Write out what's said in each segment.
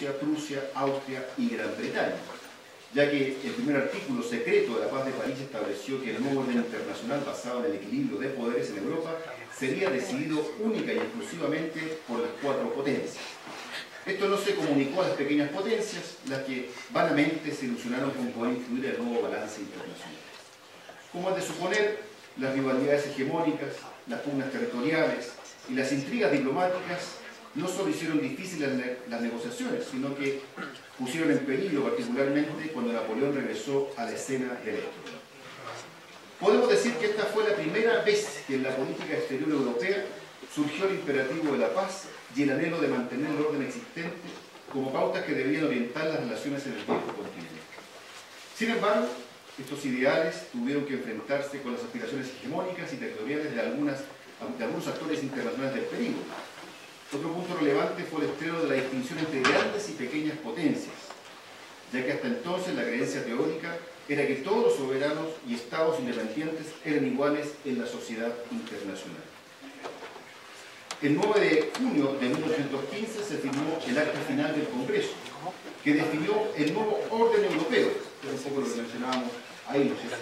Rusia, Prusia, Austria y Gran Bretaña, ya que el primer artículo secreto de la Paz de París estableció que el nuevo orden internacional basado en el equilibrio de poderes en Europa sería decidido única y exclusivamente por las 4 potencias. Esto no se comunicó a las pequeñas potencias, las que vanamente se ilusionaron con poder influir en el nuevo balance internacional. Como es de suponer, las rivalidades hegemónicas, las pugnas territoriales y las intrigas diplomáticas no solo hicieron difíciles las negociaciones, sino que pusieron en peligro particularmente cuando Napoleón regresó a la escena de la historia. Podemos decir que esta fue la primera vez que en la política exterior europea surgió el imperativo de la paz y el anhelo de mantener el orden existente como pautas que debían orientar las relaciones en el viejo continente. Sin embargo, estos ideales tuvieron que enfrentarse con las aspiraciones hegemónicas y territoriales de algunos actores internacionales del peligro. Otro punto relevante fue el estreno de la distinción entre grandes y pequeñas potencias, ya que hasta entonces la creencia teórica era que todos los soberanos y estados independientes eran iguales en la sociedad internacional. El 9 de junio de 1815 se firmó el acta final del Congreso, que definió el nuevo orden europeo, que es un poco lo que mencionábamos ahí, ¿no es cierto?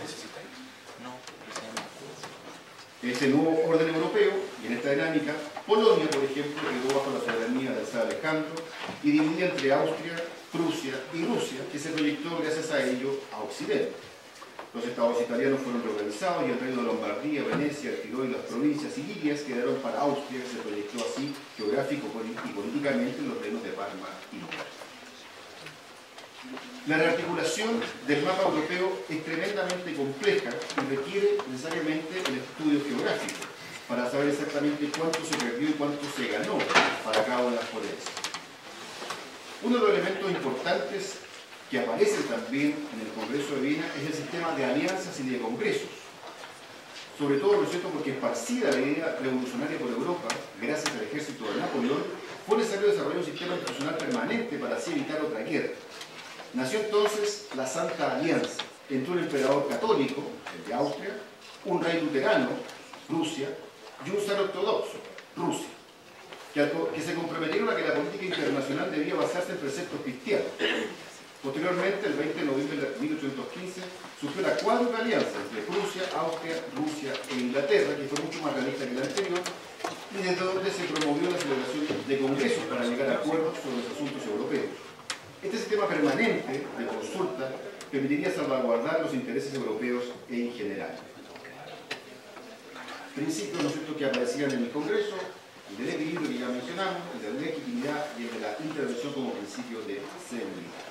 Ese nuevo orden europeo, y en esta dinámica, Polonia, por ejemplo, quedó bajo la soberanía del zar Alejandro y dividida entre Austria, Prusia y Rusia, que se proyectó gracias a ello a Occidente. Los estados italianos fueron reorganizados y el reino de Lombardía, Venecia, el Tirol y las provincias ilirias quedaron para Austria, que se proyectó así geográfico y políticamente en los reinos de Parma y Lugano. La rearticulación del mapa europeo es tremendamente compleja y requiere necesariamente el estudio geográfico para saber exactamente cuánto se perdió y cuánto se ganó para cada una de las potencias. Uno de los elementos importantes que aparece también en el Congreso de Viena es el sistema de alianzas y de congresos. Sobre todo, ¿no es cierto?, porque esparcida la idea revolucionaria por Europa, gracias al ejército de Napoleón, fue necesario desarrollar un sistema institucional permanente para así evitar otra guerra. Nació entonces la Santa Alianza entre un emperador católico, el de Austria, un rey luterano, Rusia, y un zar ortodoxo, Rusia, que se comprometieron a que la política internacional debía basarse en preceptos cristianos. Posteriormente, el 20 de noviembre de 1815, surgió la cuádruple alianza entre Prusia, Austria, Rusia e Inglaterra, que fue mucho más realista que la anterior, y desde donde se promovió la celebración de congresos para llegar a acuerdos sobre los asuntos europeos. Este sistema permanente de consulta permitiría salvaguardar los intereses europeos en general. Principios, ¿no es cierto?, que aparecían en el Congreso, el del equilibrio que ya mencionamos, el de la legitimidad y el de la intervención como principio de seguridad.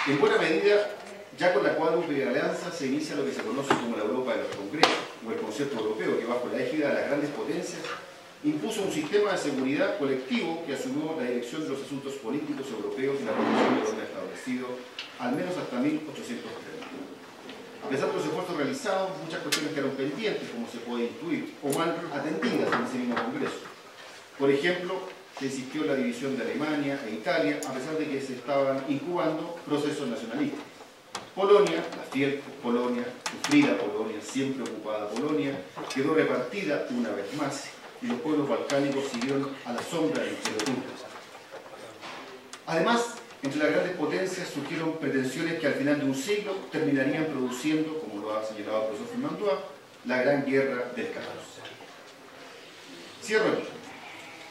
En buena medida, ya con la cuádruple alianza se inicia lo que se conoce como la Europa de los Congresos, o el concepto europeo, que bajo la égida de las grandes potencias impuso un sistema de seguridad colectivo que asumió la dirección de los asuntos políticos europeos y la protección del orden establecido, al menos hasta 1830. A pesar de los esfuerzos realizados, muchas cuestiones quedaron pendientes, como se puede intuir, o mal atendidas en ese mismo Congreso. Por ejemplo, se insistió en la división de Alemania e Italia, a pesar de que se estaban incubando procesos nacionalistas. Polonia, la fiel Polonia, sufrida Polonia, siempre ocupada Polonia, quedó repartida una vez más, y los pueblos balcánicos siguieron a la sombra del Imperio turco. Además, entre las grandes potencias surgieron pretensiones que al final de un siglo terminarían produciendo, como lo ha señalado el profesor Fernando, la Gran Guerra del 14. Cierro aquí.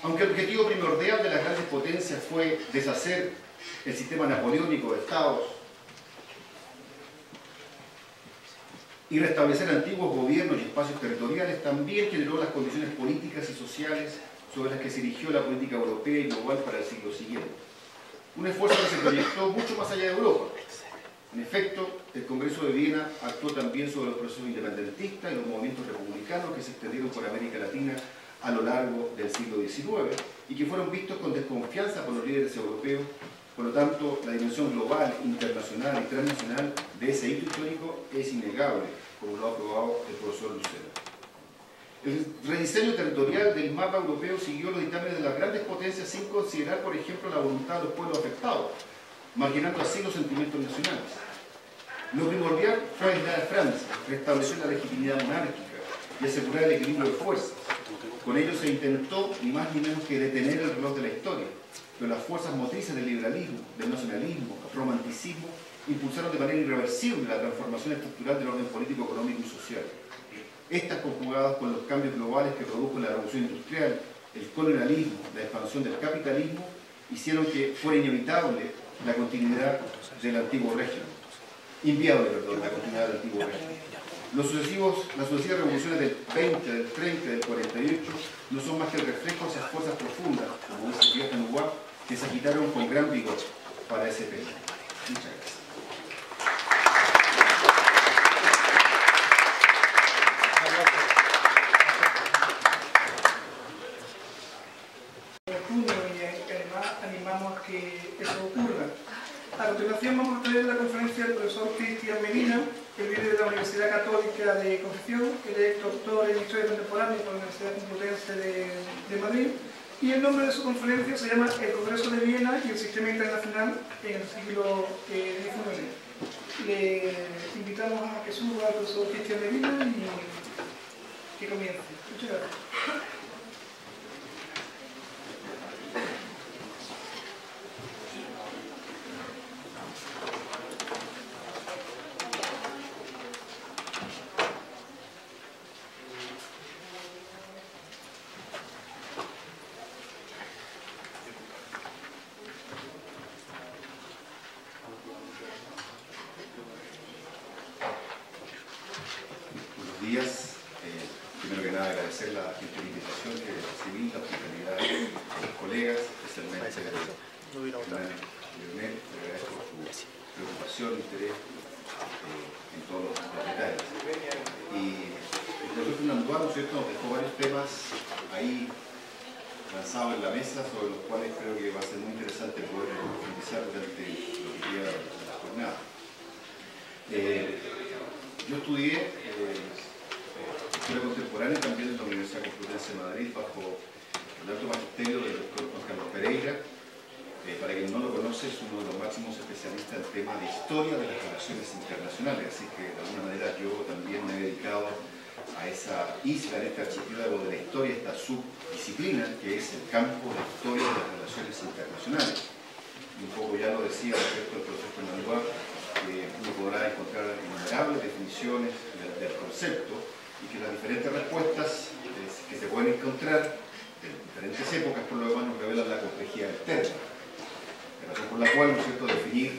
Aunque el objetivo primordial de las grandes potencias fue deshacer el sistema napoleónico de estados y restablecer antiguos gobiernos y espacios territoriales, también generó las condiciones políticas y sociales sobre las que se erigió la política europea y global para el siglo siguiente. Un esfuerzo que se proyectó mucho más allá de Europa. En efecto, el Congreso de Viena actuó también sobre los procesos independentistas y los movimientos republicanos que se extendieron por América Latina a lo largo del siglo XIX y que fueron vistos con desconfianza por los líderes europeos. Por lo tanto, la dimensión global, internacional y transnacional de ese hito histórico es innegable, como lo ha probado el profesor Lucero. El rediseño territorial del mapa europeo siguió los dictámenes de las grandes potencias sin considerar, por ejemplo, la voluntad de los pueblos afectados, marginando así los sentimientos nacionales. Lo primordial fue aislar a Francia, restablecer la legitimidad monárquica y asegurar el equilibrio de fuerzas. Con ello se intentó, ni más ni menos que detener el reloj de la historia, pero las fuerzas motrices del liberalismo, del nacionalismo, del romanticismo, impulsaron de manera irreversible la transformación estructural del orden político, económico y social. Estas, conjugadas con los cambios globales que produjo la revolución industrial, el colonialismo, la expansión del capitalismo, hicieron que fuera inevitable la continuidad del antiguo régimen. Inviable, perdón, la continuidad del antiguo régimen. Las sucesivas revoluciones del 20, del 30 y del 48 no son más que el reflejo de esas fuerzas profundas, como dice Pierre Canouat, que se agitaron con gran vigor para ese periodo. Muchas gracias. Animamos a que eso ocurra. A continuación vamos a tener la conferencia del profesor Cristian Medina, que viene de la Universidad Católica de Concepción, que es doctor en Historia Contemporánea por la Universidad Complutense de Madrid, y el nombre de su conferencia se llama El Congreso de Viena y el Sistema Internacional en el siglo XIX. Le invitamos a que suba al profesor Cristian Medina y que comience. Muchas gracias. Primero que nada, agradecer la gentil invitación que recibí, la hospitalidad de los colegas, especialmente a Leonel, le agradezco su preocupación, interés en todos los detalles. Y el profesor Fernandois, ¿no es cierto?, nos dejó varios temas ahí lanzados en la mesa, sobre los cuales creo que va a ser muy interesante poder profundizar durante lo que queda de la jornada. Yo estudié Historia Contemporánea también en la Universidad Complutense de Madrid bajo el alto magisterio del doctor Juan Carlos Pereira. Para quien no lo conoce, es uno de los máximos especialistas en tema de historia de las relaciones internacionales, así que de alguna manera yo también me he dedicado a esa isla, en este archipiélago de la historia, esta subdisciplina que es el campo de historia de las relaciones internacionales. Y un poco ya lo decía respecto al profesor Fernandois, que uno podrá encontrar innumerables definiciones del concepto, y que las diferentes respuestas que se pueden encontrar en diferentes épocas, por lo demás, nos revelan la complejidad del término. La razón por la cual, ¿no es cierto?, definir,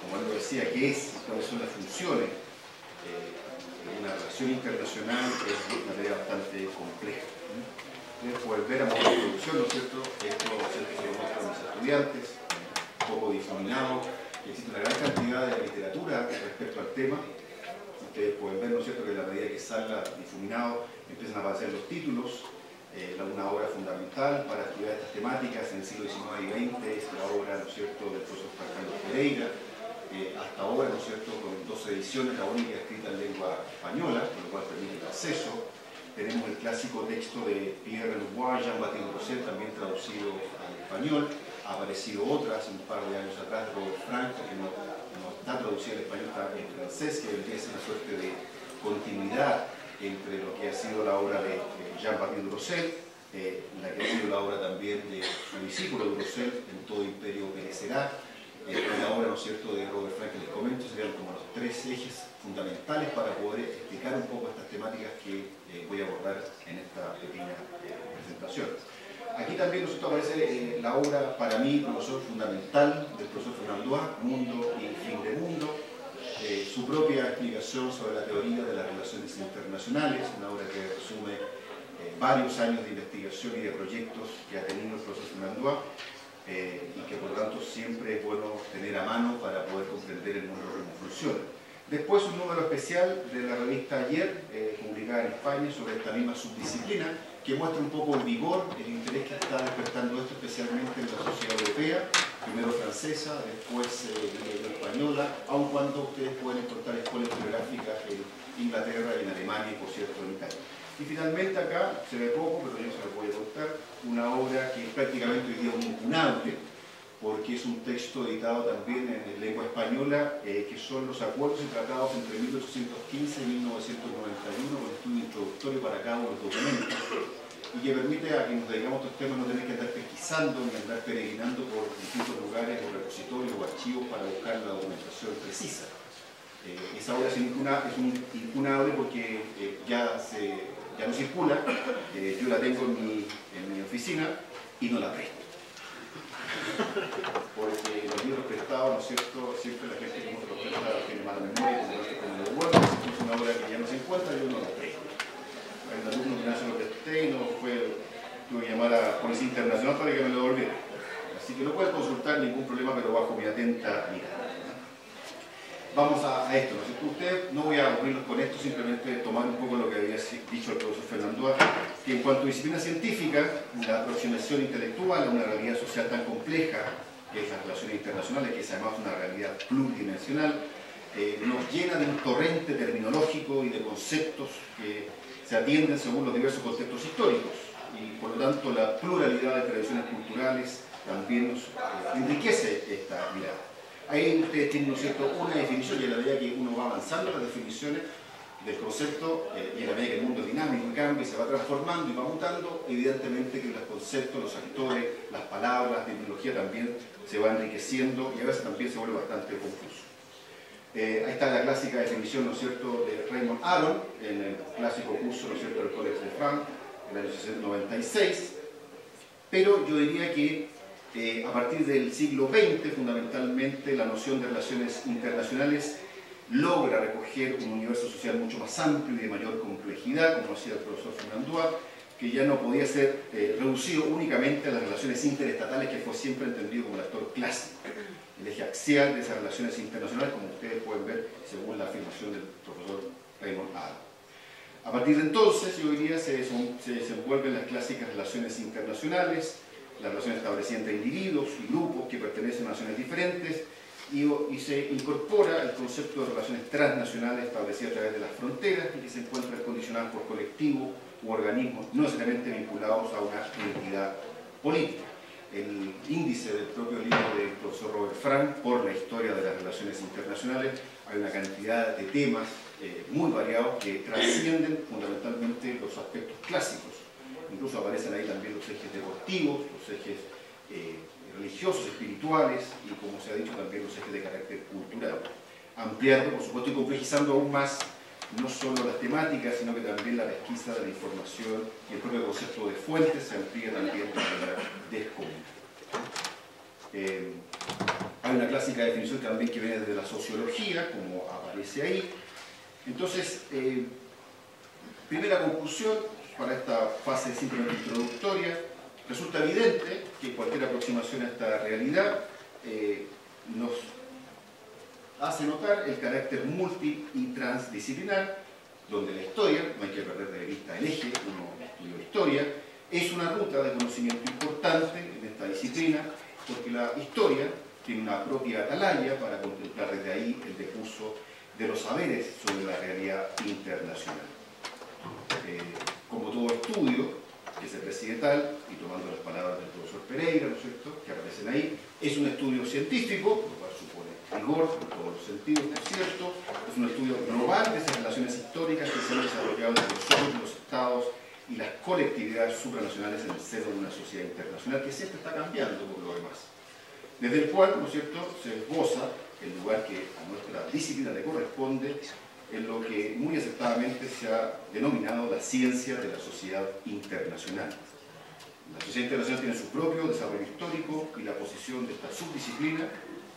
como algo decía, qué es, cuáles son las funciones de una relación internacional es una tarea bastante compleja. Poder ver a modo de introducción, ¿no es cierto?, esto se lo muestran los estudiantes, un poco difuminado, existe una gran cantidad de literatura respecto al tema. Ustedes pueden ver, ¿no es cierto?, que a la medida que salga difuminado empiezan a aparecer los títulos. Una obra fundamental para estudiar estas temáticas en el siglo XIX y XX es la obra, ¿no es cierto?, del profesor Juan Carlos Pereira. Hasta ahora, ¿no es cierto?, con 2 ediciones, la única escrita en lengua española, con lo cual permite el acceso. Tenemos el clásico texto de Pierre Canouat, Jean-Baptiste Rousseau, también traducido al español. Ha aparecido otra hace un par de años atrás, Robert Frank, que no está traducida al español, está en francés, que vendría a ser una suerte de continuidad entre lo que ha sido la obra de Jean-Baptiste Rousseau, la que ha sido la obra también de su discípulo Rousseau, En todo imperio perecerá, y la obra, ¿no es cierto?, de Robert Frank, que les comento, serían como los 3 ejes fundamentales para poder explicar un poco estas temáticas que voy a abordar en esta pequeña presentación. Aquí también nos aparece la obra, para mí, profesor fundamental del profesor Fernandois, Mundo y Fin de Mundo, su propia explicación sobre la teoría de las relaciones internacionales, una obra que resume varios años de investigación y de proyectos que ha tenido el profesor Fernandois, y que por lo tanto siempre es bueno tener a mano para poder comprender el mundo cómo funciona. Después un número especial de la revista Ayer, publicada en España, sobre esta misma subdisciplina, que muestra un poco el vigor, el interés que está despertando esto especialmente en la sociedad europea, primero francesa, después española, aun cuando ustedes pueden encontrar escuelas bibliográficas en Inglaterra y en Alemania y por cierto en Italia. Y finalmente acá, se ve poco, pero yo se lo voy a contar, una obra que es prácticamente hoy día incunable, porque es un texto editado también en lengua española, que son los acuerdos y tratados entre 1815 y 1991, con estudio introductorio para cada uno de los documentos. y que permite a quienes nos dedicamos a estos temas no tener que andar pesquisando ni andar peregrinando por distintos lugares o repositorios o archivos para buscar la documentación precisa. Esa obra es incunable porque ya no circula, yo la tengo en mi oficina y no la presto. Porque los libros prestados, ¿no es cierto?, siempre la gente que hemos prestado tiene mala memoria, como lo devuelve, si es una obra que ya no se encuentra, yo no la presto. Hay un alumno que se lo presté y tuve que llamar a Policía Internacional para que me lo devolviera. Así que lo pueden consultar, ningún problema, pero bajo mi atenta mirada. Vamos a esto, ¿no es cierto? Ustedes, no voy a aburrirlos con esto, simplemente tomar un poco lo que había dicho el profesor Fernando Arce, que en cuanto a disciplina científica, la aproximación intelectual a una realidad social tan compleja, que es las relaciones internacionales, que es además una realidad pluridimensional, nos llena de un torrente terminológico y de conceptos que se atienden según los diversos contextos históricos, y por lo tanto la pluralidad de tradiciones culturales también nos enriquece esta mirada. Ahí ustedes tienen, ¿no es cierto?, una definición, y a la medida que uno va avanzando en las definiciones del concepto, y a la medida que el mundo es dinámico y cambia y se va transformando y va mutando, evidentemente que los conceptos, los actores, las palabras, la terminología también se va enriqueciendo y a veces también se vuelve bastante confuso. Ahí está la clásica definición, ¿no es cierto?, de Raymond Aron, en el clásico curso, ¿no es cierto?, del Collège de France, en el año 96, pero yo diría que a partir del siglo XX, fundamentalmente, la noción de relaciones internacionales logra recoger un universo social mucho más amplio y de mayor complejidad, como decía el profesor Fernando Arce, que ya no podía ser reducido únicamente a las relaciones interestatales, que fue siempre entendido como el actor clásico, el eje axial de esas relaciones internacionales, como ustedes pueden ver según la afirmación del profesor Raymond Aron. A partir de entonces, yo diría, se desenvuelven las clásicas relaciones internacionales, las relaciones establecidas entre individuos y grupos que pertenecen a naciones diferentes, y se incorpora el concepto de relaciones transnacionales establecidas a través de las fronteras y que se encuentran condicionadas por colectivos u organismos no necesariamente vinculados a una entidad política. El índice del propio libro del profesor Robert Frank, por la historia de las relaciones internacionales, hay una cantidad de temas muy variados que trascienden fundamentalmente los aspectos clásicos. Incluso aparecen ahí también los ejes deportivos, los ejes religiosos, espirituales y, como se ha dicho, también los ejes de carácter cultural. Ampliando, por supuesto, y complejizando aún más no solo las temáticas, sino que también la pesquisa de la información y el propio concepto de fuentes se amplía también de manera descomunal. Hay una clásica definición también que viene desde la sociología, como aparece ahí. Entonces, primera conclusión para esta fase simplemente introductoria: resulta evidente que cualquier aproximación a esta realidad nos hace notar el carácter multi y transdisciplinar, donde la historia, no hay que perder de vista el eje, uno estudia historia, es una ruta de conocimiento importante en esta disciplina, porque la historia tiene una propia atalaya para contemplar desde ahí el decurso de los saberes sobre la realidad internacional. Como todo estudio que se preside tal, y tomando las palabras del profesor Pereira, ¿no es cierto?, que aparecen ahí, es un estudio científico, lo cual supone rigor en todos los sentidos, por cierto, es un estudio global de esas relaciones históricas que se han desarrollado entre los hombres, los estados y las colectividades supranacionales en el seno de una sociedad internacional que siempre está cambiando por lo demás. Desde el cual, ¿no es cierto?, se esboza el lugar que a nuestra disciplina le corresponde en lo que muy acertadamente se ha denominado la ciencia de la sociedad internacional. La sociedad internacional tiene su propio desarrollo histórico y la posición de esta subdisciplina,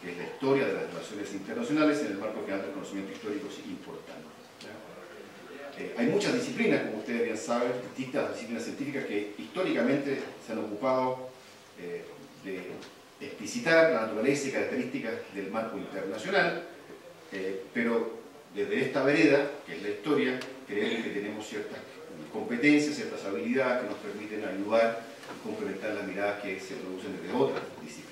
que es la historia de las relaciones internacionales, en el marco general del conocimiento histórico, es importante. Hay muchas disciplinas, como ustedes bien saben, distintas disciplinas científicas que históricamente se han ocupado de explicitar la naturaleza y características del marco internacional, pero desde esta vereda, que es la historia, creemos que tenemos ciertas competencias, ciertas habilidades que nos permiten ayudar y complementar las miradas que se producen desde otras disciplinas.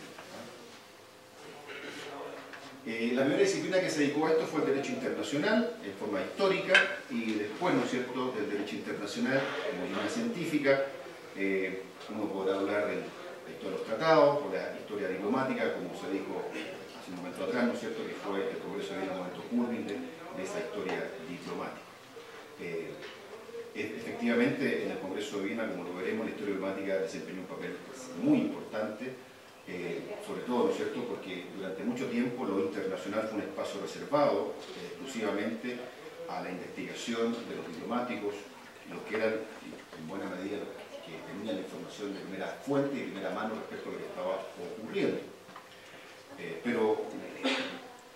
La primera disciplina que se dedicó a esto fue el derecho internacional, en forma histórica, y después, ¿no es cierto?, del derecho internacional como disciplina científica. Uno podrá hablar de la historia de los tratados, o la historia diplomática, como se dijo hace un momento atrás, ¿no es cierto?, que fue el progreso de un momento culmine de esa historia diplomática. Efectivamente, en el Congreso de Viena, como lo veremos, la historia diplomática desempeñó un papel muy importante, sobre todo, ¿no es cierto?, porque durante mucho tiempo lo internacional fue un espacio reservado exclusivamente a la investigación de los diplomáticos, los que eran, en buena medida, los que tenían la información de primera fuente y de primera mano respecto a lo que estaba ocurriendo. Pero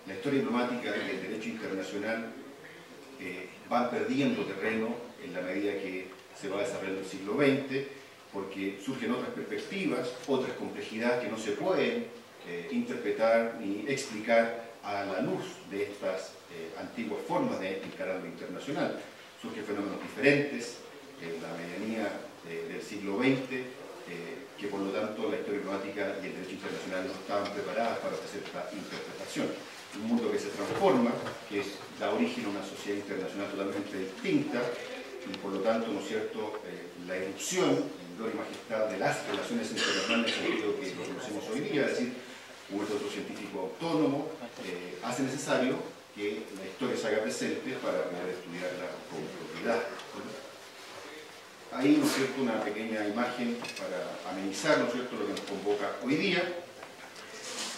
la historia diplomática y el derecho internacional van perdiendo terreno en la medida que se va desarrollando el siglo XX, porque surgen otras perspectivas, otras complejidades que no se pueden interpretar ni explicar a la luz de estas antiguas formas de encarar lo internacional. Surgen fenómenos diferentes en la medianía del siglo XX, que por lo tanto la historia diplomática y el derecho internacional no estaban preparadas para ofrecer esta interpretación. Un mundo que se transforma, que da origen a una sociedad internacional totalmente distinta, y por lo tanto, ¿no es cierto?, la erupción en gloria y majestad de las relaciones internacionales en el sentido que lo conocemos hoy día, es decir, un método científico autónomo, hace necesario que la historia se haga presente para poder estudiarla con propiedad. Ahí, ¿no es cierto?, una pequeña imagen para amenizar, ¿no es cierto?, lo que nos convoca hoy día,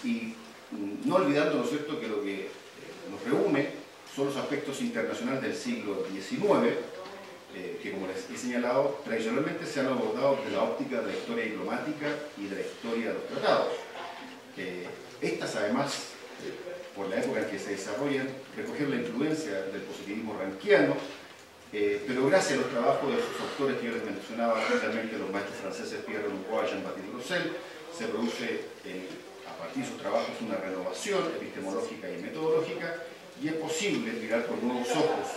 y no olvidando, ¿no es cierto?, que lo que nos reúne son los aspectos internacionales del siglo XIX, que, como les he señalado, tradicionalmente se han abordado desde la óptica de la historia diplomática y de la historia de los tratados. Estas, además, por la época en que se desarrollan, recogieron la influencia del positivismo rankiano, pero gracias a los trabajos de sus autores que yo les mencionaba, especialmente los maestros franceses Pierre Leroy y Jean-Baptiste Roussel, se produce a partir de sus trabajos una renovación epistemológica y metodológica, y es posible mirar con nuevos ojos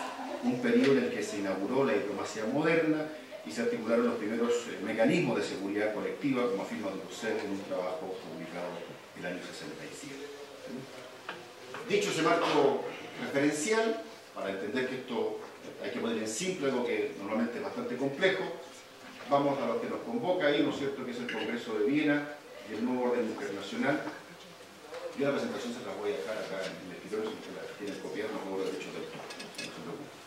un periodo en el que se inauguró la diplomacia moderna y se articularon los primeros mecanismos de seguridad colectiva, como afirma Roussel en un trabajo publicado en el año 67. Dicho ese marco referencial, para entender que esto hay que poner en simple algo que normalmente es bastante complejo, vamos a lo que nos convoca ahí, ¿no es cierto?, que es el Congreso de Viena y el nuevo orden internacional. Yo la presentación se la voy a dejar acá en el escritorio, si ustedes la tienen copiada, no cobro derecho de autor, no se preocupen.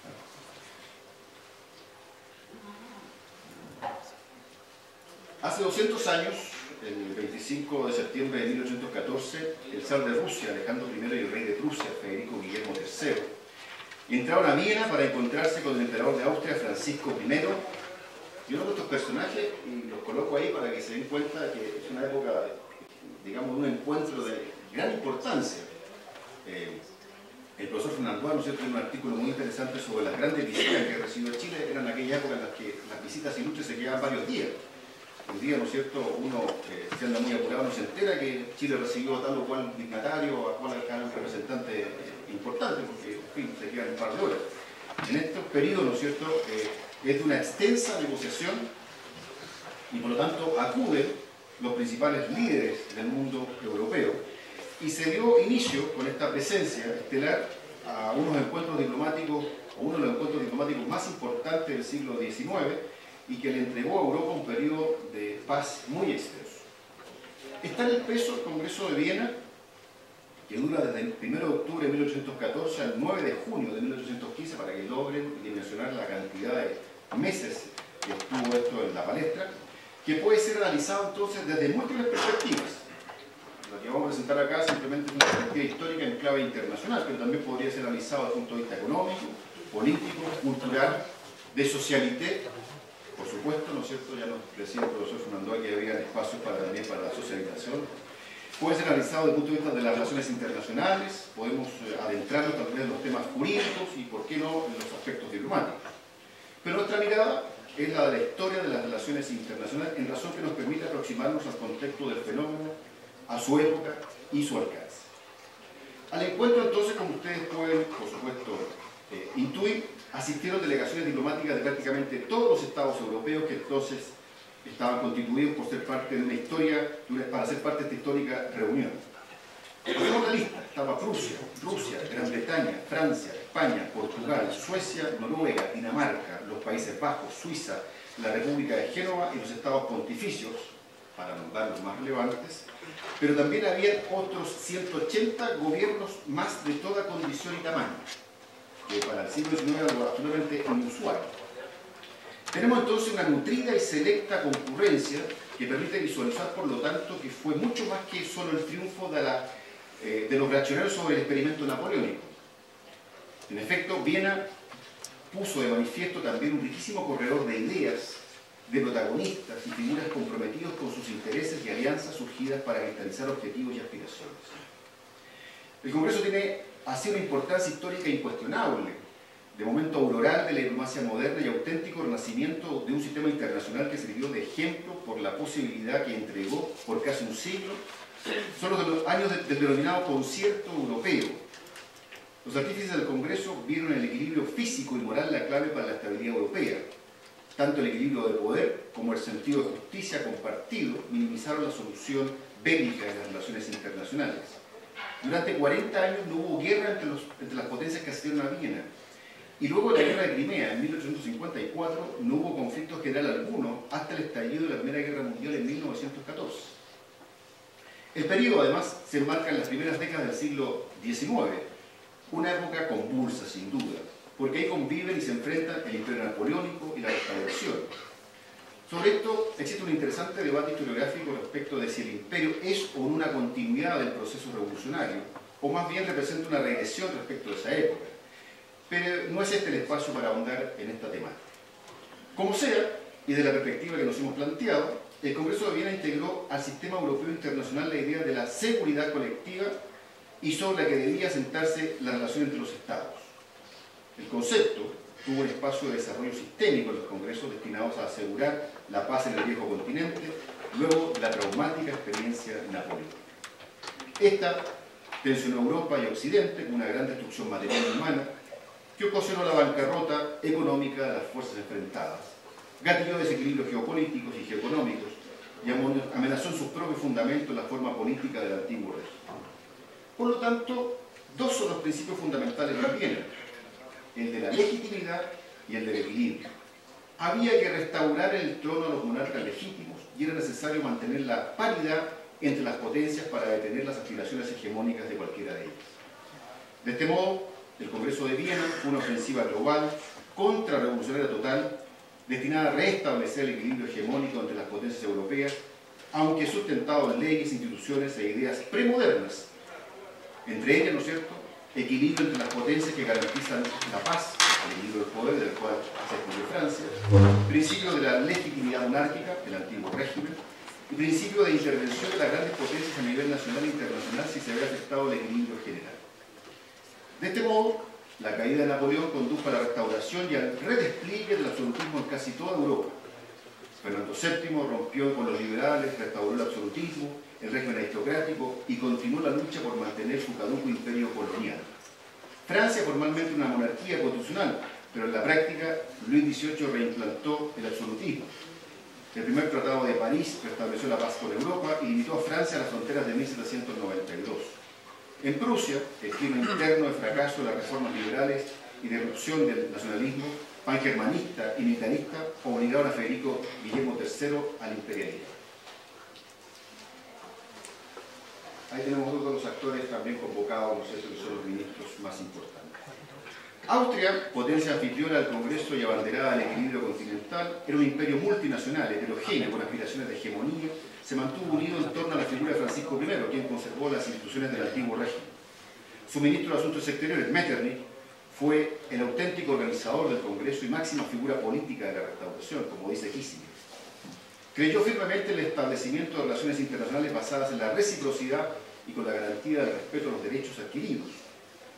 Hace 200 años, el 25 de septiembre de 1814, el zar de Rusia, Alejandro I, y el rey de Prusia, Federico Guillermo III, entraron a Viena para encontrarse con el emperador de Austria, Francisco I. Yo noto estos personajes y los coloco ahí para que se den cuenta que es una época, digamos, de un encuentro de gran importancia. El profesor Fernando, ¿no es cierto?, tiene un artículo muy interesante sobre las grandes visitas que recibió Chile. Eran aquella época en las que las visitas ilustres se quedaban varios días. Un día, ¿no es cierto?, uno se anda muy apurado, no se entera que Chile recibió a tal o cual dignatario, a cual representante importante, porque, en fin, se quedan un par de horas. En estos periodos, ¿no es cierto?, es de una extensa negociación y por lo tanto acuden los principales líderes del mundo europeo y se dio inicio con esta presencia estelar a unos encuentros diplomáticos, o uno de los encuentros diplomáticos más importantes del siglo XIX, y que le entregó a Europa un periodo de paz muy extenso. Está en el peso el Congreso de Viena, que dura desde el 1 de octubre de 1814 al 9 de junio de 1815, para que logren dimensionar la cantidad de meses que estuvo esto en la palestra, que puede ser analizado entonces desde múltiples perspectivas. Lo que vamos a presentar acá simplemente es una perspectiva histórica en clave internacional, pero también podría ser analizado desde el punto de vista económico, político, cultural, de socialité. Por supuesto, ¿no es cierto?, ya nos decía el profesor Fernando que había espacios también para la socialización. Puede ser analizado desde el punto de vista de las relaciones internacionales, podemos adentrarnos también en los temas jurídicos y, por qué no, en los aspectos diplomáticos. Pero nuestra mirada es la de la historia de las relaciones internacionales, en razón que nos permite aproximarnos al contexto del fenómeno, a su época y su alcance. Al encuentro, entonces, como ustedes pueden, por supuesto, intuir, asistieron delegaciones diplomáticas de prácticamente todos los estados europeos que entonces estaban constituidos por ser parte de una historia, para ser parte de esta histórica reunión. Hacemos la lista: estaba Prusia, Rusia, Gran Bretaña, Francia, España, Portugal, Suecia, Noruega, Dinamarca, los Países Bajos, Suiza, la República de Génova y los estados pontificios, para nombrar los más relevantes, pero también había otros 180 gobiernos más de toda condición y tamaño, que para el siglo XIX era algo absolutamente inusual. Tenemos entonces una nutrida y selecta concurrencia que permite visualizar, por lo tanto, que fue mucho más que solo el triunfo de los reaccionarios sobre el experimento napoleónico. En efecto, Viena puso de manifiesto también un riquísimo corredor de ideas, de protagonistas y figuras comprometidos con sus intereses y alianzas surgidas para cristalizar objetivos y aspiraciones. El Congreso tiene así una importancia histórica incuestionable, de momento auroral de la diplomacia moderna y auténtico renacimiento de un sistema internacional que sirvió de ejemplo por la posibilidad que entregó por casi un siglo. Son los años del denominado concierto europeo. Los artífices del Congreso vieron el equilibrio físico y moral la clave para la estabilidad europea. Tanto el equilibrio de poder como el sentido de justicia compartido minimizaron la solución bélica de las relaciones internacionales. Durante 40 años no hubo guerra entre las potencias que asistieron a Viena. Y luego de la guerra de Crimea, en 1854, no hubo conflicto general alguno hasta el estallido de la Primera Guerra Mundial en 1914. El periodo, además, se enmarca en las primeras décadas del siglo XIX, una época convulsa, sin duda, porque ahí conviven y se enfrentan el imperio napoleónico y la restauración. Sobre esto existe un interesante debate historiográfico respecto de si el imperio es o no una continuidad del proceso revolucionario, o más bien representa una regresión respecto de esa época. Pero no es este el espacio para ahondar en esta temática. Como sea, y de la perspectiva que nos hemos planteado, el Congreso de Viena integró al sistema europeo internacional la idea de la seguridad colectiva y sobre la que debía sentarse la relación entre los Estados. El concepto tuvo un espacio de desarrollo sistémico en los congresos destinados a asegurar la paz en el viejo continente, luego de la traumática experiencia napoleónica. Esta tensionó Europa y Occidente con una gran destrucción material y humana que ocasionó la bancarrota económica de las fuerzas enfrentadas, gatilló desequilibrios geopolíticos y geoeconómicos y amenazó en sus propios fundamentos la forma política del antiguo régimen. Por lo tanto, dos son los principios fundamentales de Viena: el de la legitimidad y el del equilibrio. Había que restaurar el trono a los monarcas legítimos y era necesario mantener la paridad entre las potencias para detener las aspiraciones hegemónicas de cualquiera de ellas. De este modo, el Congreso de Viena fue una ofensiva global, contrarrevolucionaria total, destinada a restablecer el equilibrio hegemónico entre las potencias europeas, aunque sustentado en leyes, instituciones e ideas premodernas. Entre ellas, ¿no es cierto?, equilibrio entre las potencias que garantizan la paz, el equilibrio del poder, del cual se excluyó Francia, principio de la legitimidad monárquica, el antiguo régimen, y principio de intervención de las grandes potencias a nivel nacional e internacional si se ve afectado el equilibrio general. De este modo, la caída de Napoleón condujo a la restauración y al redespliegue del absolutismo en casi toda Europa. Fernando VII rompió con los liberales, restauró el absolutismo, el régimen aristocrático y continuó la lucha por mantener su caduco imperio colonial. Francia, formalmente una monarquía constitucional, pero en la práctica Luis XVIII reimplantó el absolutismo. El primer Tratado de París restableció la paz con Europa y limitó a Francia a las fronteras de 1792. En Prusia, el clima interno de fracaso de las reformas liberales y de erupción del nacionalismo pangermanista y militarista obligaron a Federico Guillermo III al imperialismo. Ahí tenemos otros de los actores también convocados, no sé si son los ministros más importantes. Austria, potencia anfitriona al Congreso y abanderada al equilibrio continental, era un imperio multinacional, heterogéneo, con aspiraciones de hegemonía, se mantuvo unido en torno a la figura de Francisco I, quien conservó las instituciones del antiguo régimen. Su ministro de Asuntos Exteriores, Metternich, fue el auténtico organizador del Congreso y máxima figura política de la restauración, como dice Kissinger. Creyó firmemente en el establecimiento de relaciones internacionales basadas en la reciprocidad y con la garantía del respeto a los derechos adquiridos.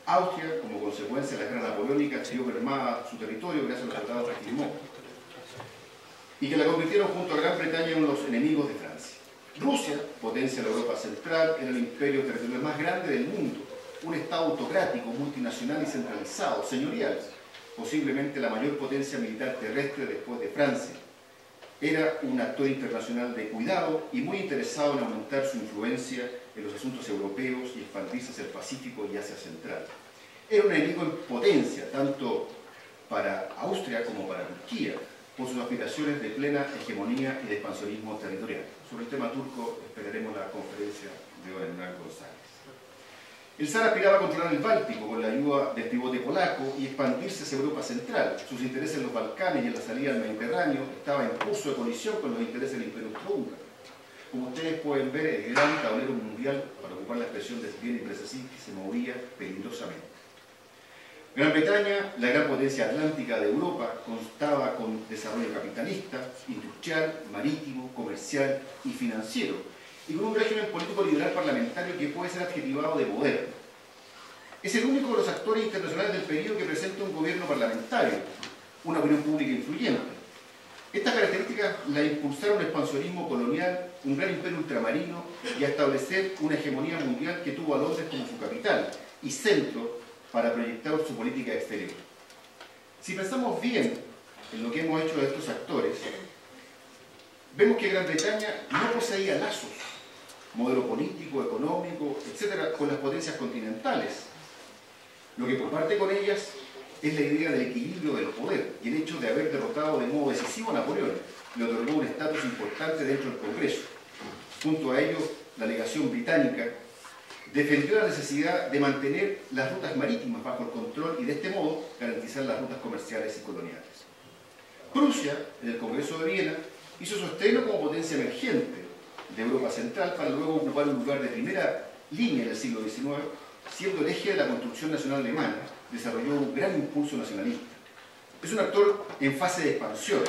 Austria, como consecuencia de la guerra napoleónica, vio mermada su territorio gracias a los tratados que firmó, y que la convirtieron junto a Gran Bretaña en uno de los enemigos de Francia. Rusia, potencia de la Europa Central, era el imperio territorial más grande del mundo, un estado autocrático, multinacional y centralizado, señorial, posiblemente la mayor potencia militar terrestre después de Francia. Era un actor internacional de cuidado y muy interesado en aumentar su influencia en los asuntos europeos y expandirse hacia el Pacífico y Asia Central. Era un enemigo en potencia, tanto para Austria como para Turquía, por sus aspiraciones de plena hegemonía y de expansionismo territorial. Sobre el tema turco esperaremos la conferencia de Hernán González. El zar aspiraba a controlar el Báltico con la ayuda del pivote polaco y expandirse hacia Europa Central. Sus intereses en los Balcanes y en la salida al Mediterráneo estaban en curso de colisión con los intereses del Imperio Austrohúngaro. Como ustedes pueden ver, el gran tablero mundial, para ocupar la expresión de Sviena y Brzezinski, se movía peligrosamente. Gran Bretaña, la gran potencia atlántica de Europa, contaba con desarrollo capitalista, industrial, marítimo, comercial y financiero, y con un régimen político liberal parlamentario que puede ser adjetivado de moderno. Es el único de los actores internacionales del periodo que presenta un gobierno parlamentario, una opinión pública influyente. Estas características la impulsaron al expansionismo colonial, un gran imperio ultramarino y a establecer una hegemonía mundial que tuvo a Londres como su capital y centro para proyectar su política exterior. Si pensamos bien en lo que hemos hecho de estos actores, vemos que Gran Bretaña no poseía lazos, modelo político, económico, etcétera, con las potencias continentales. Lo que comparte con ellas es la idea del equilibrio del poder y el hecho de haber derrotado de modo decisivo a Napoleón. Le otorgó un estatus importante dentro del Congreso. Junto a ello, la legación británica defendió la necesidad de mantener las rutas marítimas bajo el control y de este modo garantizar las rutas comerciales y coloniales. Prusia, en el Congreso de Viena, hizo su estreno como potencia emergente de Europa Central para luego ocupar un lugar de primera línea en el siglo XIX, siendo el eje de la construcción nacional alemana. Desarrolló un gran impulso nacionalista. Es un actor en fase de expansión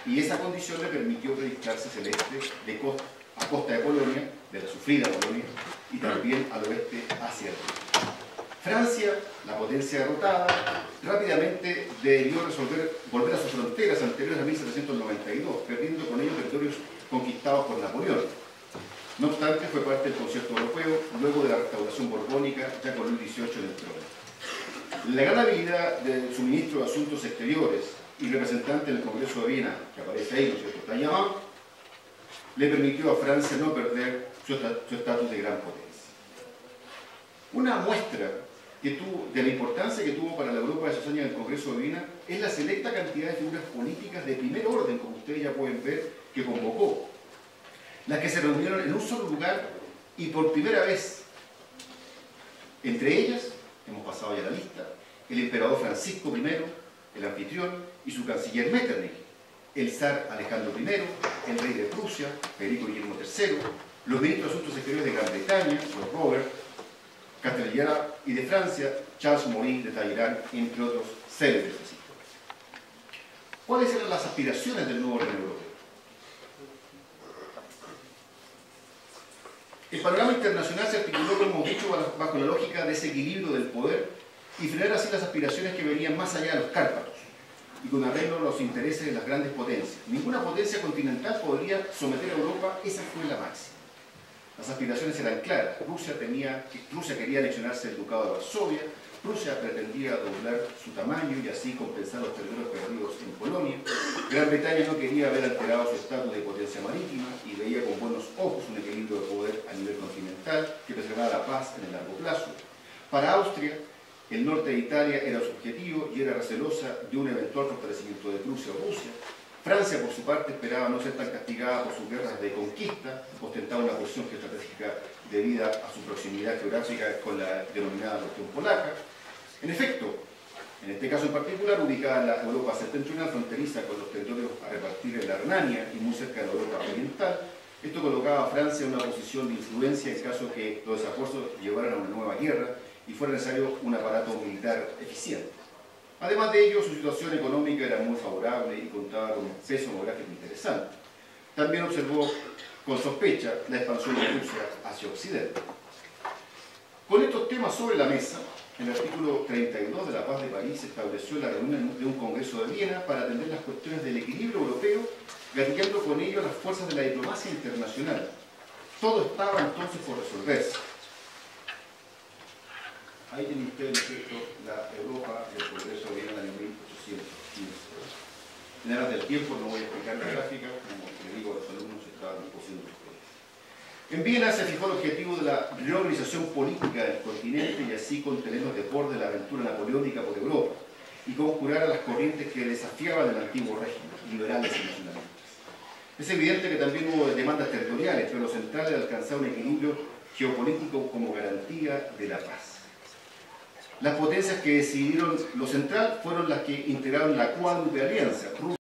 y esa condición le permitió proyectarse hacia el este a costa de Polonia, de la sufrida Polonia, y también al oeste hacia el sur. Francia, la potencia derrotada, rápidamente debió volver a sus fronteras anteriores a 1792, perdiendo con ello territorios conquistados por Napoleón. No obstante, fue parte del concierto europeo luego de la restauración borbónica, ya con Luis XVIII en el trono. La gran habilidad de su ministro de Asuntos Exteriores y representante en el Congreso de Viena, que aparece ahí, ¿no es cierto?, Talleyrand, le permitió a Francia no perder su estatus de gran potencia. Una muestra de la importancia que tuvo para la Europa de esos años el Congreso de Viena es la selecta cantidad de figuras políticas de primer orden, como ustedes ya pueden ver, que convocó. Las que se reunieron en un solo lugar y por primera vez. Entre ellas, hemos pasado ya la lista, el emperador Francisco I, el anfitrión, y su canciller Metternich, el zar Alejandro I, el rey de Prusia, Federico Guillermo III, los ministros de Asuntos Exteriores de Gran Bretaña, Lord Robert, Castellana, y de Francia, Charles Maurice de Talleyrand, entre otros célebres historias. ¿Cuáles eran las aspiraciones del nuevo orden europeo? El panorama internacional se articuló, como hemos dicho, bajo la lógica de ese equilibrio del poder y frenar así las aspiraciones que venían más allá de los Cárpatos y con arreglo a los intereses de las grandes potencias. Ninguna potencia continental podría someter a Europa, esa fue la máxima. Las aspiraciones eran claras. Rusia quería anexionarse el Ducado de Varsovia, Rusia pretendía doblar su tamaño y así compensar los territorios perdidos en Polonia. Gran Bretaña no quería ver alterado su estatus de potencia marítima y veía con buenos ojos un equilibrio de poder a nivel continental que preservara la paz en el largo plazo. Para Austria, el norte de Italia era su objetivo y era recelosa de un eventual fortalecimiento de Prusia o Rusia. Francia, por su parte, esperaba no ser tan castigada por sus guerras de conquista, ostentaba una posición geoestratégica debida a su proximidad geográfica con la denominada cuestión polaca. En efecto, en este caso en particular, ubicada en la Europa septentrional, fronteriza con los territorios a repartir en la Renania y muy cerca de la Europa oriental, esto colocaba a Francia en una posición de influencia en caso que los desacuerdos llevaran a una nueva guerra y fuera necesario un aparato militar eficiente. Además de ello, su situación económica era muy favorable y contaba con un peso demográfico interesante. También observó con sospecha la expansión de Rusia hacia Occidente. Con estos temas sobre la mesa, el artículo 32 de la Paz de París estableció la reunión de un Congreso de Viena para atender las cuestiones del equilibrio europeo, gatillando con ello las fuerzas de la diplomacia internacional. Todo estaba entonces por resolverse. Ahí tiene usted, ¿no es cierto?, la Europa del Congreso de Viena del año 1815. En aras del tiempo no voy a explicar la gráfica, como le digo a los alumnos, está a disposición de ustedes. En Viena se fijó el objetivo de la reorganización política del continente y así contener los desbordes de la aventura napoleónica por Europa y conjurar a las corrientes que desafiaban el antiguo régimen, liberales y nacionalistas. Es evidente que también hubo demandas territoriales, pero lo central era alcanzar un equilibrio geopolítico como garantía de la paz. Las potencias que decidieron lo central fueron las que integraron la cuádruple alianza,